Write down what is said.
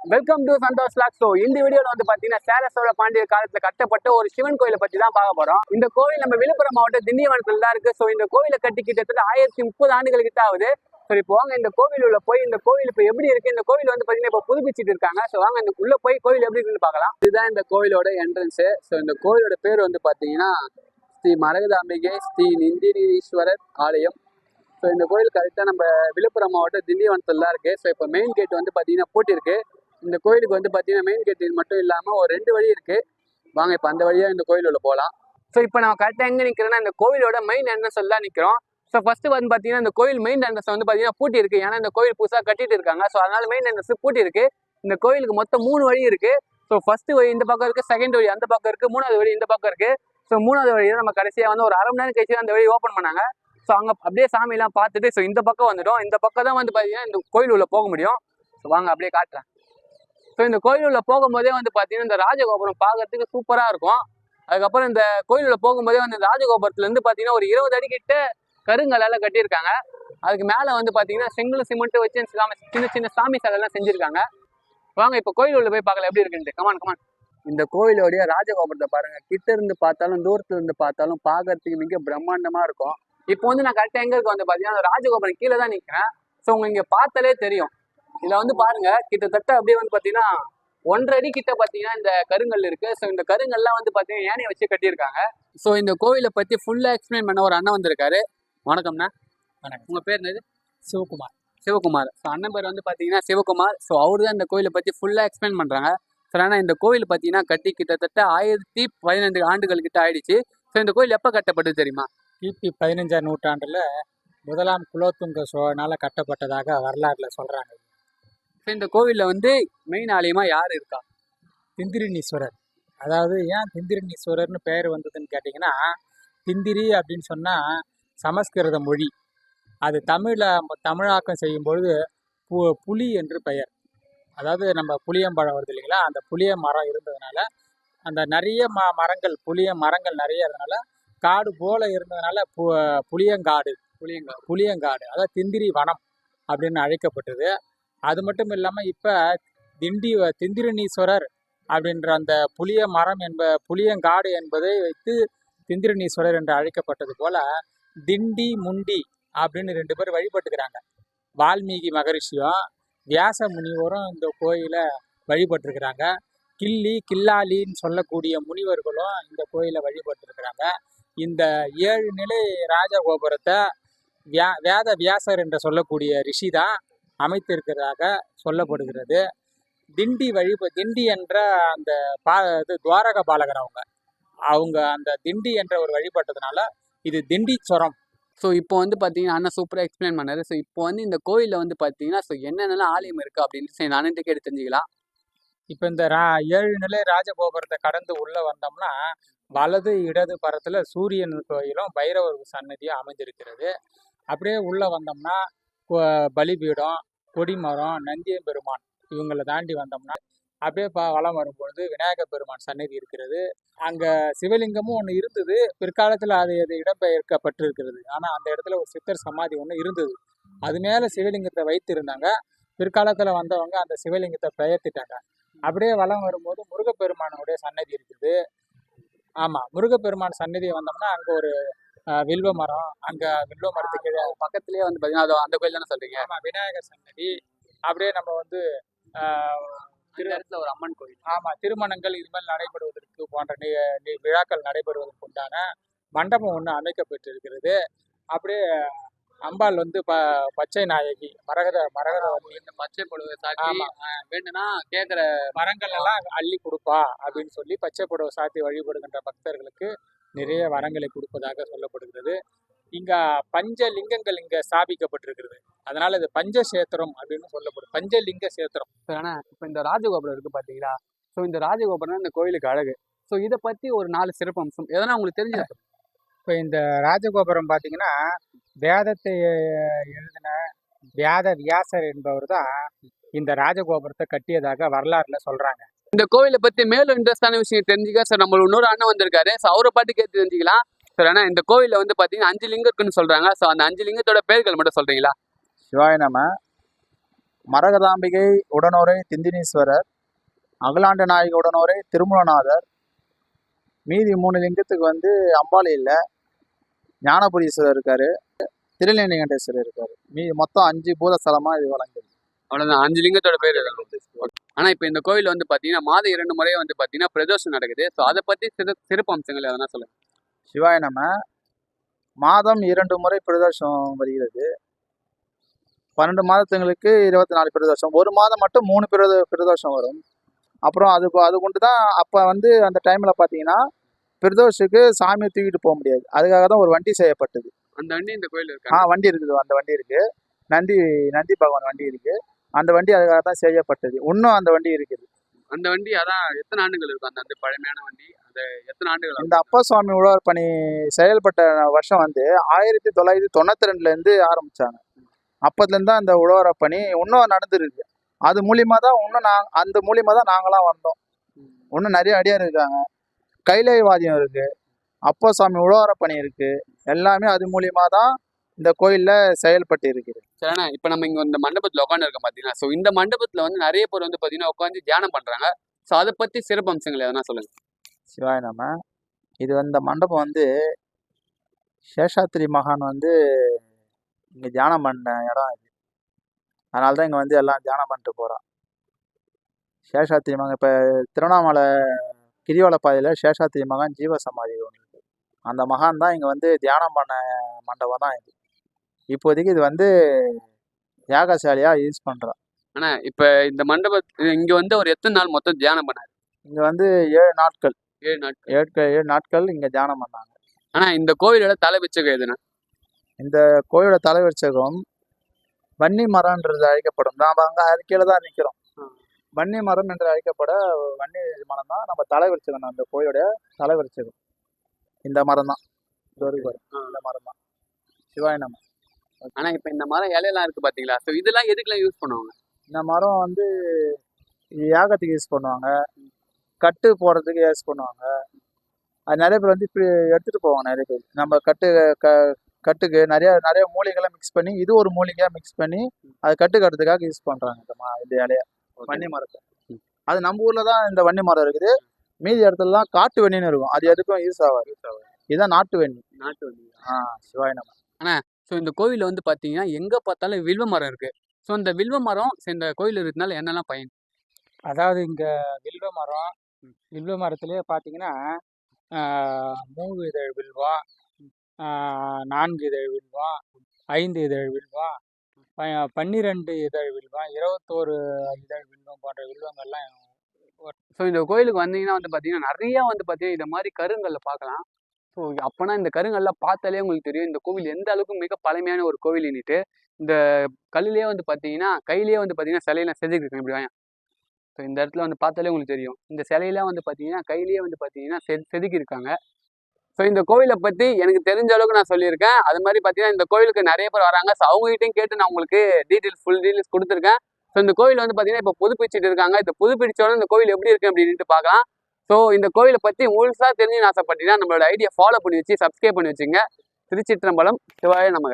Welcome to Santosh log. So இந்த வீடியோல வந்து பாத்தீங்கன்னா சேர சோழ பாண்டியர் காலத்துல கட்டப்பட்ட ஒரு சிவன் கோயிலை பத்தி தான் பார்க்க போறோம். இந்த கோவில் நம்ம விழுப்புரம் மாவட்டம் திண்டிவனத்துல தான் இருக்கு. ஸோ இந்த கோவிலை கட்டி கிட்டத்தட்ட 1030 ஆண்டுகள் கிட்ட ஆகுது. சரி, இப்போ வாங்க இந்த கோவில் உள்ள போய் இந்த கோவில் இப்போ எப்படி இருக்கு. இந்த கோவில் வந்து பாத்தீங்கன்னா இப்போ புதுப்பிச்சுட்டு இருக்காங்க. ஸோ வாங்க இந்த உள்ள போய் கோவில் எப்படி இருக்குன்னு பார்க்கலாம். இதுதான் இந்த கோவிலோட என்ட்ரன்ஸ். ஸோ இந்த கோவிலோட பேர் வந்து பாத்தீங்கன்னா ஸ்ரீ மரகதாம்பிகை ஸ்ரீ நிந்திரீஸ்வரர் ஆலயம். ஸோ இந்த கோயில் கரெக்டாக நம்ம விழுப்புரம் மாவட்டம் திண்டிவனத்துல தான் இருக்கு. ஸோ இப்போ மெயின் கேட் வந்து பாத்தீங்கன்னா பூட்டிருக்கு. இந்த கோயிலுக்கு வந்து பார்த்தீங்கன்னா மெயின் கேட் மட்டும் இல்லாமல் ஒரு 2 வழி இருக்கு. வாங்க இப்போ அந்த வழியாக இந்த கோயிலுள்ள போகலாம். ஸோ இப்போ நான் கரெக்டாக எங்கே நிற்கிறேன்னா இந்த கோவிலோட மெயின் என்ட்ரன்ஸ் தான் நிற்கிறோம். ஸோ ஃபர்ஸ்ட் வந்து பார்த்தீங்கன்னா இந்த கோயில் மெயின் என்ட்ரன்ஸ் வந்து பார்த்தீங்கன்னா பூட்டி இருக்கு. ஏன்னா இந்த கோயில் புதுசாக கட்டிட்டு இருக்காங்க. ஸோ அதனால மெயின் என்ட்ரன்ஸ் பூட்டி இருக்கு. இந்த கோயிலுக்கு மொத்தம் 3 வழி இருக்கு. ஸோ ஃபர்ஸ்ட் வழி இந்த பக்கம் இருக்கு, செகண்ட் வழி அந்த பக்கம் இருக்கு, 3வது வழி இந்த பக்கம் இருக்கு. ஸோ 3வது வழி நம்ம கடைசியாக வந்து ஒரு அரை மணி நேரம் கழிச்சு அந்த வழி ஓப்பன் பண்ணாங்க. ஸோ அங்கே அப்படியே சாமியெல்லாம் பார்த்துட்டு ஸோ இந்த பக்கம் வந்துட்டோம். இந்த பக்கம் தான் வந்து பார்த்தீங்கன்னா இந்த கோயில் உள்ள போக முடியும். ஸோ வாங்க அப்படியே காட்டுறேன். ஸோ இந்த கோயிலுள்ள போகும்போதே வந்து பார்த்தீங்கன்னா இந்த ராஜகோபுரம் பார்க்கறதுக்கு சூப்பராக இருக்கும். அதுக்கப்புறம் இந்த கோயிலுள்ள போகும்போதே வந்து இந்த ராஜகோபுரத்துலேருந்து பார்த்தீங்கன்னா ஒரு 20 அடி கிட்ட கருங்கலால் கட்டியிருக்காங்க. அதுக்கு மேலே வந்து பார்த்தீங்கன்னா செங்கல் சிமெண்ட் வச்சு சின்ன சின்ன சாமி சிலைலாம் செஞ்சுருக்காங்க. வாங்க இப்போ கோயில் உள்ள போய் பார்க்கல எப்படி இருக்குன்ட்டு. கமான். இந்த கோயிலோடைய ராஜகோபுரத்தை பாருங்க. கிட்ட இருந்து பார்த்தாலும் தூரத்துல இருந்து பார்த்தாலும் பார்க்கறதுக்கு மிக பிரம்மாண்டமாக இருக்கும். இப்போ வந்து நான் கரெக்டாக எங்கே இருக்க வந்து பார்த்தீங்கன்னா ராஜகோபுரம் கீழே தான் நிற்கிறேன். ஸோ உங்களுக்கு இங்கே பார்த்தாலே தெரியும். இதுல வந்து பாருங்க கிட்டத்தட்ட அப்படியே வந்து பாத்தீங்கன்னா 1.5 அடி கிட்ட பாத்தீங்கன்னா இந்த கருங்கல் இருக்கு. ஸோ இந்த கருங்கல்லாம் வந்து பாத்தீங்கன்னா யானையை வச்சு கட்டியிருக்காங்க. ஸோ இந்த கோவிலை பத்தி ஃபுல்லா எக்ஸ்பிளைன் பண்ண ஒரு அண்ணன் வந்திருக்காரு. வணக்கம்ண்ணா. வணக்கம். உங்க பேர் என்னது? சிவகுமார். ஸோ அண்ணன் பேர் வந்து பாத்தீங்கன்னா சிவகுமார். ஸோ அவரு தான் இந்த கோயிலை பத்தி ஃபுல்லா எக்ஸ்பிளைன் பண்றாங்க. சார் ஆனால் இந்த கோவில் பார்த்தீங்கன்னா கட்டி கிட்டத்தட்ட 1015 ஆண்டுகள் கிட்ட ஆயிடுச்சு. ஸோ இந்த கோயில் எப்போ கட்டப்பட்டது தெரியுமா? கிபி 15ஆம் நூற்றாண்டுல முதலாம் குலோத்துங்க சோழனால கட்டப்பட்டதாக வரலாறுல சொல்றாங்க. இந்த கோவிலில் வந்து மெயின் ஆலயமா யார் இருக்கா? திந்திரினீஸ்வரர். அதாவது ஏன் திந்திரினீஸ்வரர்னு பெயர் வந்ததுன்னு கேட்டிங்கன்னா, திந்திரி அப்படின்னு சொன்னால் சமஸ்கிருத மொழி. அது தமிழாக்கம் செய்யும்பொழுது புலி என்று பெயர். அதாவது நம்ம புளியம்பழம் வருது இல்லைங்களா, அந்த புளிய மரம் இருந்ததுனால அந்த நிறைய மரங்கள் புளிய மரங்கள் நிறைய இருந்ததுனால காடு போல இருந்ததுனால புளியங்காடு அதாவது திந்திரி வனம் அப்படின்னு அழைக்கப்பட்டது. அது மட்டும் இல்லாமல் இப்போ திந்திரினீஸ்வரர் அப்படின்ற அந்த புளிய மரம் புளியங்காடு என்பதை வைத்து திந்திரினீஸ்வரர் என்று அழைக்கப்பட்டது போல திண்டி முண்டி அப்படின்னு 2 பேர் வழிபட்டுக்கிறாங்க. வால்மீகி மகரிஷியும் வியாச முனிவரும் இந்த கோயிலை வழிபட்டிருக்கிறாங்க. கில்லாலின்னு சொல்லக்கூடிய முனிவர்களும் இந்த கோயிலை வழிபட்டிருக்கிறாங்க. இந்த 7 நிலை ராஜகோபுரத்தை வேத வியாசர் என்று சொல்லக்கூடிய ரிஷி தான் அமைத்திருக்கிறதாக சொல்லப்படுகிறது. திண்டி என்ற அந்த துவாரக பாலகர் அவங்க அந்த திண்டி என்ற ஒரு வழிபட்டதுனால இது திண்டீஸ்வரம். ஸோ இப்போ வந்து பார்த்தீங்கன்னா அண்ணன் சூப்பராக எக்ஸ்பிளைன் பண்ணாரு. ஸோ இப்போ வந்து இந்த கோயிலில் வந்து பார்த்தீங்கன்னா ஸோ என்னென்னலாம் ஆலயம் இருக்குது அப்படின்னு சரி நானே கேட்டு தெரிஞ்சுக்கலாம். இப்போ இந்த 7 நிலை ராஜகோபுரத்தை கடந்து உள்ளே வந்தோம்னா வலது இடது பரத்தில் சூரியன் கோயிலும் பைரவர் சன்னதியும் அமைந்திருக்கிறது. அப்படியே உள்ளே வந்தோம்னா பலிபீடம், கொடிமரம், நந்தியம் பெருமான் இவங்களை தாண்டி வந்தோம்னா அப்படியே வலம் வரும்பொழுது விநாயகர் பெருமான் சன்னதி இருக்கிறது. அங்கே சிவலிங்கமும் ஒன்று இருந்தது. பிற்காலத்தில் அது இடம்பெயர்க்கப்பட்டிருக்கிறது. ஆனால் அந்த இடத்துல ஒரு சித்தர் சமாதி ஒன்று இருந்தது. அது மேலே சிவலிங்கத்தை வைத்திருந்தாங்க. பிற்காலத்தில் வந்தவங்க அந்த சிவலிங்கத்தை பெயர்த்திட்டாங்க. அப்படியே வலம் வரும்போது முருகப்பெருமானுடைய சன்னதி இருக்குது. ஆமாம், முருகப்பெருமான் சன்னதியை வந்தோம்னா அங்கே ஒரு வில்வ மரம், அங்கே வில்வ மரத்துக்கு பக்கத்துலேயே வந்து பார்த்தீங்கன்னா அந்த கோயில் தானே சொல்கிறீங்க? ஆமாம், விநாயகர் சன்னதி. அப்படியே நம்ம வந்து இடத்துல ஒரு அம்மன் கோயில். ஆமாம், திருமணங்கள் இதுமாதிரி நடைபெறுவதற்கு போன்ற விழாக்கள் நடைபெறுவதற்கு உண்டான மண்டபம் ஒன்று அமைக்கப்பட்டிருக்கிறது. அப்படியே அம்பாள் வந்து பச்சை நாயகி மரகத இந்த பச்சை புடவை சாத்தி வேண்டுனா கேட்குற வரங்கள் எல்லாம் அள்ளி கொடுப்பா அப்படின்னு சொல்லி பச்சை புடவை சாத்தி வழிபடுகின்ற பக்தர்களுக்கு நிறைய வரங்களை கொடுப்பதாக சொல்லப்படுகிறது. இங்க பஞ்சலிங்கங்கள் இங்க ஸ்தாபிக்கப்பட்டிருக்கிறது. அதனால இது பஞ்சசேத்திரம் அப்படின்னு சொல்லப்படும். பஞ்சலிங்க சேத்திரம். ஆனா இப்போ இந்த ராஜகோபுரம் இருக்கு பாத்தீங்களா? ஸோ இந்த ராஜகோபுரம் இந்த கோயிலுக்கு அழகு. ஸோ இதை பத்தி ஒரு 4 சிறப்பம்சம் எதனா உங்களுக்கு தெரிஞ்சது? இப்போ இந்த ராஜகோபுரம் பார்த்தீங்கன்னா வேதத்தை எழுதின வேத வியாசர் என்பவர் தான் இந்த ராஜகோபுரத்தை கட்டியதாக வரலாறுல சொல்றாங்க. இந்த கோவிலை பத்தி மேலும் இன்ட்ரெஸ்டான விஷயம் தெரிஞ்சுக்க சார் நம்ம இன்னொரு அண்ணன் வந்திருக்காரு. ஸோ அவரை பாட்டு கேட்டு தெரிஞ்சுக்கலாம். சார் ஆனால் இந்த கோவிலில் வந்து பார்த்தீங்கன்னா 5 லிங்கம் இருக்குன்னு சொல்றாங்க. ஸோ அந்த 5 லிங்கத்தோட பேர்கள் மட்டும் சொல்றீங்களா? சிவாய நம. மரகதாம்பிகை உடனுரை திந்தினீஸ்வரர், அகிலாண்ட நாயகி உடனுரை திருமூலநாதர், மீதி 3 லிங்கத்துக்கு வந்து அம்பாள் இல்லை, ஞானபுரீஸ்வரர் இருக்காரு, திருநீலகண்டேஸ்வரர் இருக்காரு. மொத்தம் 5 பூதஸ்தலமா இது வழங்குது. அவ்வளவுதான் 5 லிங்கத்தோட பேர் ஆனா இப்ப இந்த கோவில் வந்து பாத்தீங்கன்னா மாதம் 2 முறையே வந்து பாத்தீங்கன்னா பிரதோஷம் நடக்குது. ஸோ அதை பத்தி சிறப்பு அம்சங்கள் எதனா சொல்லுங்க. சிவாய நம. மாதம் 2 முறை பிரதோஷம் வருகிறது. 12 மாதத்துங்களுக்கு 24 பிரதோஷம். ஒரு மாதம் மட்டும் 3 பிரதோஷம் வரும். அப்புறம் அது கொண்டு தான் அப்போ வந்து அந்த டைமில் பார்த்தீங்கன்னா பிரதோஷுக்கு சாமியை தூக்கிட்டு போக முடியாது. அதுக்காக தான் ஒரு வண்டி செய்யப்பட்டது. அந்த வண்டி இந்த கோயில் இருக்கு. வண்டி இருக்குது. அந்த வண்டி இருக்குது. நந்தி பகவான் வண்டி இருக்குது. அந்த வண்டி அதுக்காக தான் செய்யப்பட்டது. இன்னும் அந்த வண்டி இருக்குது. அந்த வண்டி அதான் எத்தனை ஆண்டுகள் இருக்கும் அந்த பழமையான வண்டி? அந்த எத்தனை ஆண்டுகள்? இந்த அப்பா சுவாமி உழவர் பணி செயல்பட்ட வருஷம் வந்து 1992லேருந்து ஆரம்பித்தாங்க. அப்போதுலேருந்து தான் அந்த உழவர பணி இன்னும் நடந்துருக்கு. அது மூலியமாக தான் அந்த மூலியமாக தான் நாங்களாம் வந்தோம். இன்னும் நிறைய அடியார் இருக்காங்க. கைலைவாதியம் இருக்குது, அப்பா சுவாமி உழவர பணி இருக்குது. எல்லாமே அது மூலியமாக தான் இந்த கோயிலில் செயல்பட்டு இருக்குது. சரிண்ணா, இப்போ நம்ம இங்கே இந்த மண்டபத்தில் உட்காந்து இருக்கோம் பார்த்தீங்கன்னா, ஸோ இந்த மண்டபத்தில் வந்து நிறைய பேர் வந்து பார்த்தீங்கன்னா உட்காந்து தியானம் பண்ணுறாங்க. ஸோ அதை பற்றி சிறப்பு அம்சங்கள் எதனா சொல்லுங்கள். சிவாய நம. இது இந்த மண்டபம் வந்து சேஷாத்திரி மகான் வந்து இங்கே தியானம் பண்ண இடம் இது. அதனால தான் இங்கே வந்து எல்லாம் தியானம் பண்ணிட்டு போகிறோம். சேஷாத்திரி மகன் இப்போ திருவண்ணாமலை கிரிவல பாதையில் சேஷாத்திரி மகான் ஜீவசமாதி ஒன்று இருக்குது. அந்த மகான் தான் இங்கே வந்து தியானம் பண்ண மண்டபம் தான் இது. இப்போதைக்கு இது வந்து யாகசாலையாக யூஸ் பண்ணுறோம். ஆனால் இப்போ இந்த மண்டபம் இங்கே வந்து ஒரு எத்தனை நாள் மொத்தம் தியானம் பண்ணாரு? இங்கே வந்து 7 நாட்கள். 7 நாட்கள் இங்கே தியானம் பண்ணாங்க. ஆனால் இந்த கோவிலோட தலைவிச்சகம் எதுனா? இந்த கோயிலோட தலைவிச்சகம் வன்னி மரம்ன்றது அழைக்கப்படும். நாம் அங்கே அறிக்கையில் தான் நிற்கிறோம். வன்னி மரம் என்று அழைக்கப்பட வன்னி மரம் தான் நம்ம தலைவிச்சகம். அந்த கோயிலோட தலைவிச்சகம் இந்த மரம் தான். இந்த மரம் தான். சிவாய நம. ஆனால் இப்போ இந்த மரம் இலையெல்லாம் இருக்குது பார்த்தீங்களா? ஸோ இதெல்லாம் எதுக்கெல்லாம் யூஸ் பண்ணுவாங்க? இந்த மரம் வந்து யாகத்துக்கு யூஸ் பண்ணுவாங்க, கட்டு போடுறதுக்கு யூஸ் பண்ணுவாங்க. அது நிறைய பேர் வந்து இப்படி எடுத்துகிட்டு போவாங்க. நிறைய பேர் நம்ம கட்டுக்கு நிறைய மூலிகைகளை மிக்ஸ் பண்ணி, இது ஒரு மூலிகையாக மிக்ஸ் பண்ணி அது கட்டு கட்டுறதுக்காக யூஸ் பண்ணுறாங்க இந்த இலைய வன்னி மரத்தை. அது நம்ம ஊரில் தான் இந்த வன்னி மரம் இருக்குது. மீதி இடத்துலலாம் காட்டு வன்னின்னு இருக்கும். அது எதுக்கும் யூஸ் ஆகாது. இதுதான் நாட்டு வன்னி. சிவாய நம. ஆனால் ஸோ இந்த கோவிலில் வந்து பார்த்தீங்கன்னா எங்கே பார்த்தாலும் வில்வ மரம் இருக்குது. ஸோ இந்த வில்வ மரம் இந்த கோயில் இருக்கிறதுனால என்னெல்லாம் பயன்? அதாவது இங்கே வில்வ மரத்துலேயே பார்த்தீங்கன்னா 3 இதழ் வில்வம், 4 இதழ் வில்வம், 5 இதழ் வில்வம், 12 இதழ் வில்வம், 21 இதழ் வில்வம் போன்ற வில்வங்கள்லாம். ஸோ இந்த கோயிலுக்கு வந்தீங்கன்னா வந்து பார்த்தீங்கன்னா நிறையா வந்து பார்த்தீங்கன்னா இந்த மாதிரி கருங்கல்ல பார்க்கலாம். ஸோ அப்போனா இந்த கருங்கல்லாம் பார்த்தாலே உங்களுக்கு தெரியும் இந்த கோவில் எந்த அளவுக்கு மிக பழமையான ஒரு கோவில்னுட்டு. இந்த கல்லுலேயே வந்து பார்த்தீங்கன்னா கையிலேயே வந்து பார்த்தீங்கன்னா சிலையெல்லாம் செதுக்கிருக்காங்க. இப்படி வாங்க. ஸோ இந்த இடத்துல வந்து பார்த்தாலே உங்களுக்கு தெரியும் இந்த சிலையெல்லாம் வந்து பார்த்தீங்கன்னா கையிலேயே வந்து பார்த்தீங்கன்னா செதுக்கியிருக்காங்க. ஸோ இந்த கோவிலை பற்றி எனக்கு தெரிஞ்ச அளவுக்கு நான் சொல்லியிருக்கேன். அது மாதிரி பார்த்தீங்கன்னா இந்த கோவிலுக்கு நிறைய பேர் வராங்க. ஸோ அவங்ககிட்டையும் கேட்டு நான் உங்களுக்கு ஃபுல் டீட்டெயில்ஸ் கொடுத்துருக்கேன். ஸோ இந்த கோவில் வந்து பார்த்தீங்கன்னா இப்போ புதுப்பிச்சுட்டு இருக்காங்க. இந்த புதுப்பிடிச்சோட இந்த கோவில் எப்படி இருக்கு அப்படின்ட்டு பார்க்கலாம். ஸோ இந்த கோவிலை பற்றி முழுசாக தெரிஞ்சுன்னு ஆசைப்பட்டீங்கன்னா நம்மளோட ஐடியா ஃபாலோ பண்ணி வச்சு சப்ஸ்கிரைப் பண்ணி வச்சுங்க. திருச்சிற்றம்பலம். சிவாய நமக.